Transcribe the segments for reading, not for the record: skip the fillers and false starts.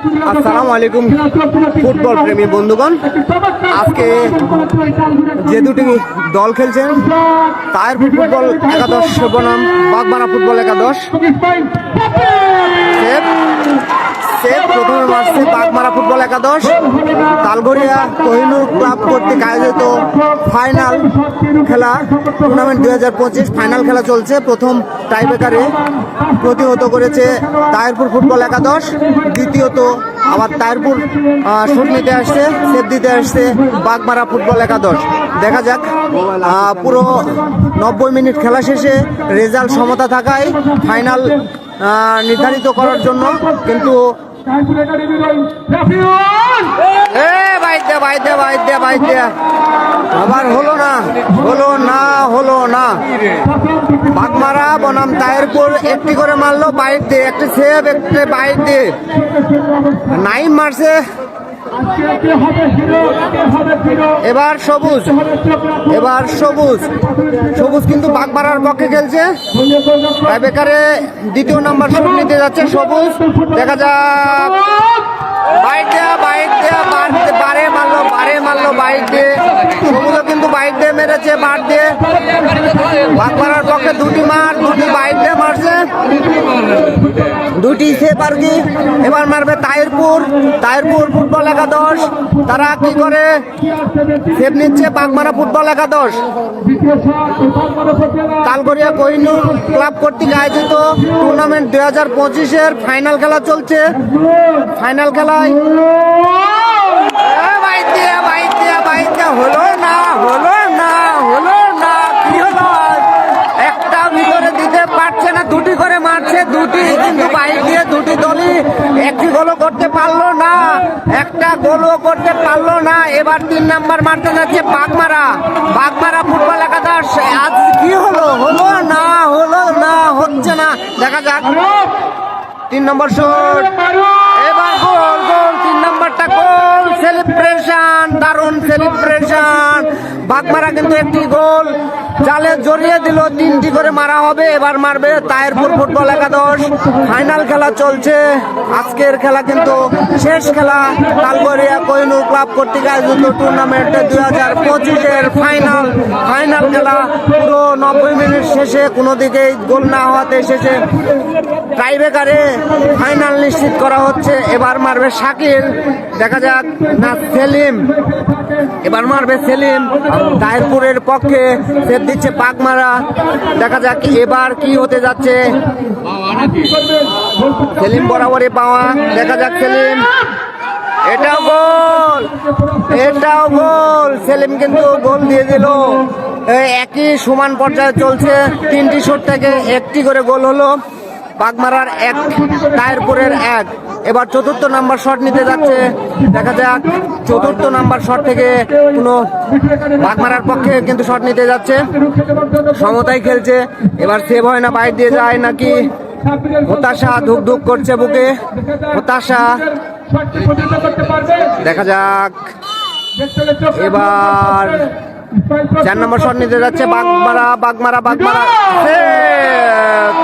আসসালামু আলাইকুম ফুটবল প্রেমী বন্ধুগণ, আজকে যে দুটি দল খেলছেন তায়েরপুর ফুটবল একাদশ বনাম বাগমারা ফুটবল একাদশ। প্রথমে মারছে বাগমারা ফুটবল একাদশ তালগড়িয়া কোহিনুর ক্লাব কর্তৃক আয়োজিত ফাইনাল খেলা টুর্নামেন্ট 2025 ফাইনাল খেলা চলছে। প্রথম টাইব্রেকারে প্রতিহত করেছে তায়েরপুর ফুটবল একাদশ, দ্বিতীয়ত আবার তায়েরপুর শুট নিতে আসছে, সেভ দিতে আসছে বাগমারা ফুটবল একাদশ। দেখা যাক, পুরো 90 মিনিট খেলা শেষে রেজাল্ট সমতা থাকায় ফাইনাল নির্ধারিত করার জন্য কিন্তু আবার হলো না বাগমারা বনাম তায়েরপুর একটি করে মারলো বাইর দিয়ে, একটি সেভ একটি বাইর দিয়ে। নাইম মারছে, এবার সবুজ কিন্তু বাগমারার পক্ষে খেলছে। বেকারে দ্বিতীয় নাম্বার শুট নিতে যাচ্ছে সবুজ। দেখা যাক, বারে মারলো বাইক দিয়ে। সবুজও কিন্তু বাইক দিয়ে মেরেছে, বার দিয়ে। বাগমারার পক্ষে দুটি বাইক দিয়ে মারছে, দুটি সেভ আর কি। এবার মারবে তায়েরপুর ফুটবল একাদশ। তারা কি করে সেভ নিচ্ছে বাগমারা ফুটবল একাদশ। তালগড়িয়া কোহিনুর ক্লাব কর্তৃক আয়োজিত টুর্নামেন্ট 2025-এর ফাইনাল খেলা চলছে। ফাইনাল খেলায় হলো না কি হলো, একটা ভিতরে দিতে পারছে না, দুটি করে মারছে, দুটি কিন্তু বাইক দিয়ে দুটি দলই একটি গোলও করতে পারলো না, একটা গোলও করতে পারলো না। এবার 3 নাম্বার মারতে যাচ্ছে বাগমারা ফুটবল একাদশ। আজ কি হলো না হচ্ছে না। দেখা যাক, 3 নম্বর শট, এবার গোল 3 নাম্বারটা গোল। সেলিব্রেশন, দারুণ সেলিব্রেশন। বাগমারা কিন্তু একটি গোল জালে জড়িয়ে দিল, 3টি করে মারা হবে। এবার মারবে তায়েরপুর ফুটবল একাদশ। ফাইনাল খেলা চলছে। আজকের খেলা কিন্তু শেষ খেলা। তালগড়িয়া কোহিনুর ক্লাব কর্তৃক আয়োজিত টুর্নামেন্ট 2025-এর ফাইনাল খেলা। পুরো 90 মিনিট শেষে কোনো দিকেই গোল না হওয়াতে শেষে টাইব্রেকারে ফাইনাল নিশ্চিত করা হচ্ছে। এবার মারবে শাকিল, দেখা যাক, না সেলিম। এবার মারবে সেলিম তায়েরপুরের পক্ষে, সেভ দিচ্ছে বাগমারা। দেখা যাক এবার কি হতে যাচ্ছে। সেলিম বরাবরই পাওয়া, দেখা যাক সেলিম, এটাও গোল। সেলিম কিন্তু গোল দিয়ে দিল। একই সমান পর্যায়ে চলছে, 3টি শট থেকে একটি করে গোল হলো। বাগমারার 1, তায়েরপুরের 1। এবার 4র্থ নাম্বার শট নিতে যাচ্ছে। দেখা যাক, 4র্থ নাম্বার শট থেকে কোনো বাগমারার পক্ষে কিন্তু শট নিতে যাচ্ছে। সমতায় খেলছে, এবার সেভ হয় না, বাইরে দিয়ে যায় নাকি। হতাশা ধুক করছে বুকে, হতাশা। দেখা যাক, এবার 4 নম্বর শট নিতে যাচ্ছে বাগমারা।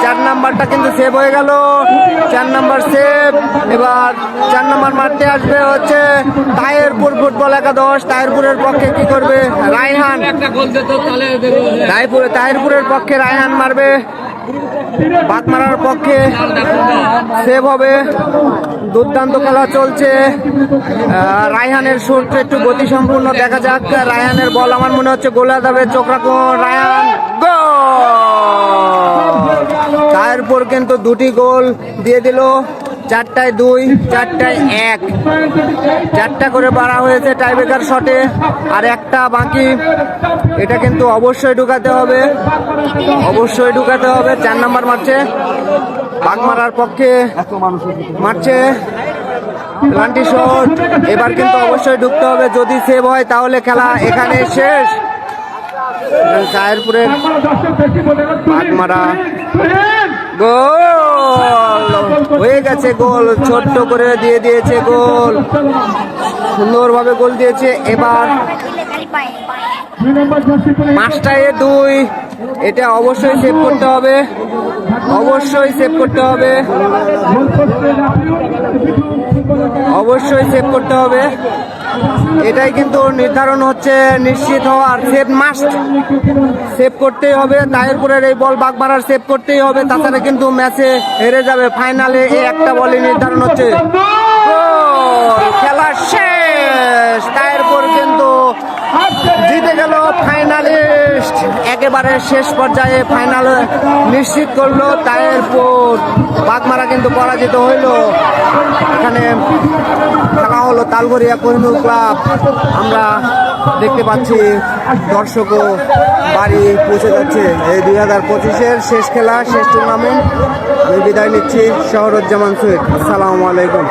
4 নাম্বারটা কিন্তু সেভ হয়ে গেল, 4 নাম্বার সেভ। এবার 4 নাম্বার মারতে আসবে হচ্ছে তায়েরপুর ফুটবল একাদশ। তায়েরপুরের পক্ষে কি করবে রায়হান, তায়েরপুরের পক্ষে রায়হান মারবে। বাগমারার পক্ষে সেভ হবে। দুর্দান্ত খেলা চলছে। রায়হানের শুট একটু গতি সম্পূর্ণ। দেখা যাক, রায়হানের বল আমার মনে হচ্ছে গোলে যাবে, চোখ রাখুন। রায়হান গোল। তায়েরপুর কিন্তু 2টি গোল দিয়ে দিল। 4টায় 2, 4টায় 1, 4টা করে বাড়া হয়েছে টাইব্রেকার শটে, আর একটা বাকি। এটা কিন্তু অবশ্যই ঢুকাতে হবে। 4 নাম্বার মারছে বাগমারার পক্ষে, মারছে প্লান্টি শট। এবার কিন্তু অবশ্যই ঢুকতে হবে, যদি সেভ হয় তাহলে খেলা এখানে শেষ। তায়েরপুরের বাগমারা গোল হয়ে গেছে, গোল ছোট্ট করে দিয়ে দিয়েছে, গোল সুন্দরভাবে গোল দিয়েছে। এবার 5টায় 2, এটা অবশ্যই সেভ করতে হবে, অবশ্যই সেভ করতে হবে। অবশ্যই সেভ করতে হবে। এটাই কিন্তু নির্ধারণ হচ্ছে, নিশ্চিত হওয়ার সেভ মাস্ট, সেভ করতেই হবে। তাহিরপুরের এই বল বাগমারার সেভ করতেই হবে, তাছাড়া কিন্তু ম্যাচে হেরে যাবে। ফাইনালে এই একটা বলই নির্ধারণ হচ্ছে। খেলা শেষ, তাহিরপুর কিন্তু জিতে গেল, ফাইনালিস্ট একেবারে শেষ পর্যায়ে ফাইনাল নিশ্চিত করলো তাহিরপুর। বাগমারা কিন্তু পরাজিত হইল। এখানে খেলা হলো তালগড়িয়া কোহিনুর ক্লাব। আমরা দেখতে পাচ্ছি দর্শকও বাড়ি পৌঁছে যাচ্ছে। এই 2025-এর শেষ খেলা, শেষ টুর্নামেন্ট। আমি বিদায় নিচ্ছি, শহরুজ্জামান সুইট। আসসালামু আলাইকুম।